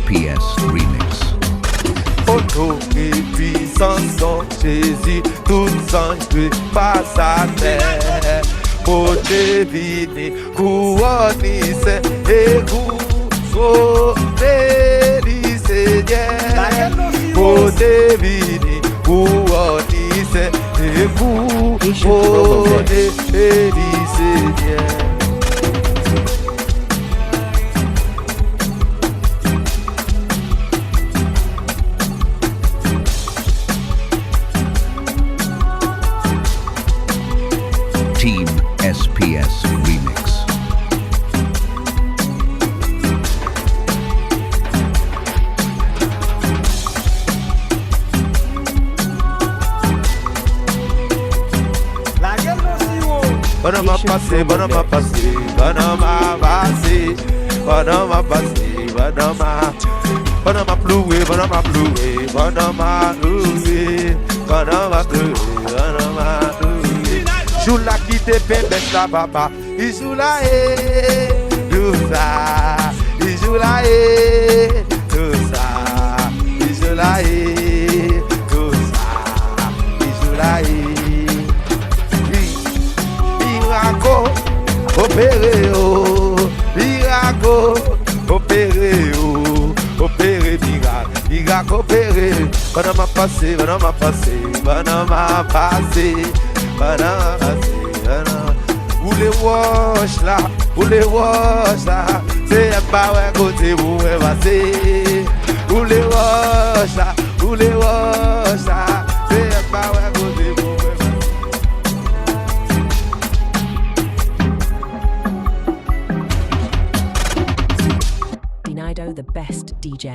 SPS Remix. Auto et puissance en Jésus, tout ange passe à terre. Pour deviner, couronner, et vous sauver du Seigneur. Pour deviner, couronner, et vous sauver du Seigneur. Team SPS Remix. Bonhomme passé, bonhomme passé, bonhomme passé, bonhomme passé, bonhomme ploué, bonhomme ploué, bonhomme ploué, bonhomme ploué, bonhomme ploué. Joue la qui te permet ça, papa. Il joue la tout ça. Il joue la tout ça. Il joue la tout ça. Il joue la miracle, opéré, miracle, opéré, opéré, miracle, opéré. Bonhomme a passé, bonhomme a passé, bonhomme a passé. Où les wash là, c'est un pas ouais côté où est passé. Où les wash là, c'est un pas ouais côté où est passé. DINAИDOO, the best DJ.